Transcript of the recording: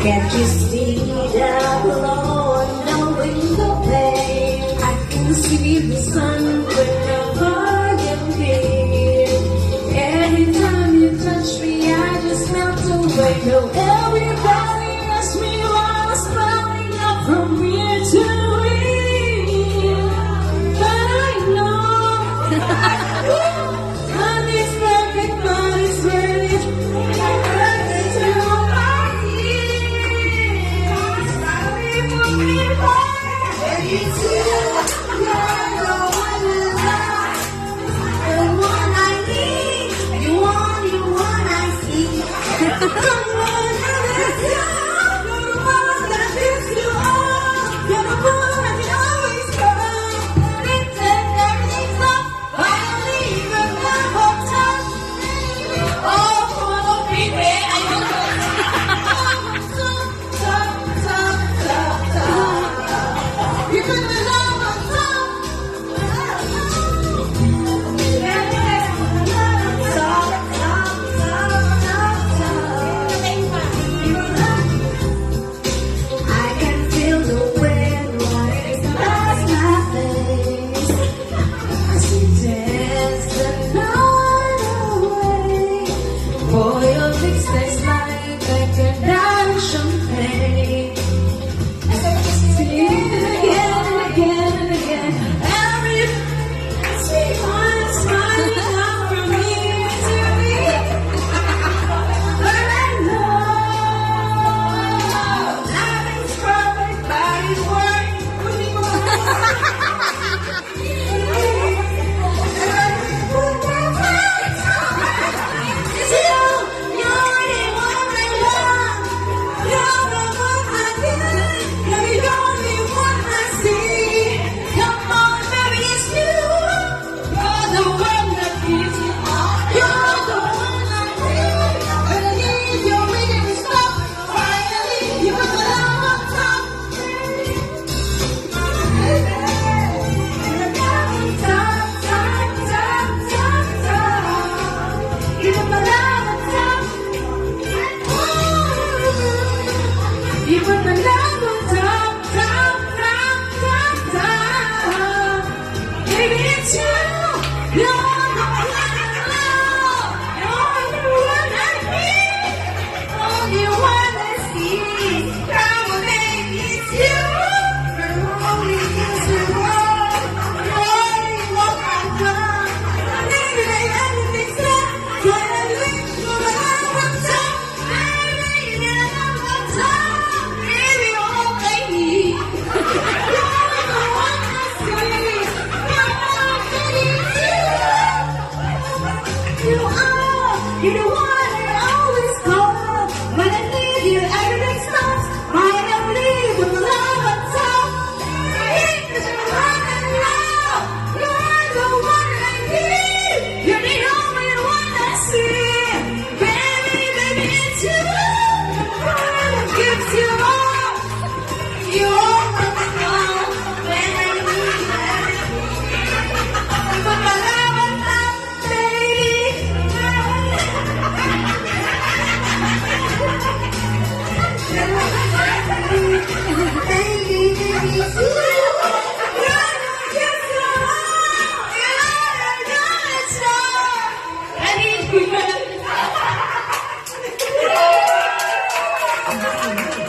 Can't you see down below on the window pane? I can see the sun whenever you're here. Every time you touch me, I just melt away. No, everybody asks me why I'm spelling up from here to here. But I know honey's perfect, but it's ready. For your lips taste like decadent champagne. As I kiss you again and again and again. Every sweet one smiling out from me to me. But I know nothing's perfect, but it's you put the love on top, top, top, top, top. Baby, it's you. You're the one I love. You're the one I need. Only one I see. Come on, baby, it's you. You're the only person who you're only one I love. Baby, baby, everything's done. When I leave, you're the love on top. Baby, you're the love on top. You're the one I always call. When I need you, everything stops. Finally, with the love on top. Because you're the one I love. You're the one I need. You're the only one I see. Baby, baby, it's you. The one that gives you all. You always know when I need everything. Put my love on top, baby. I need you.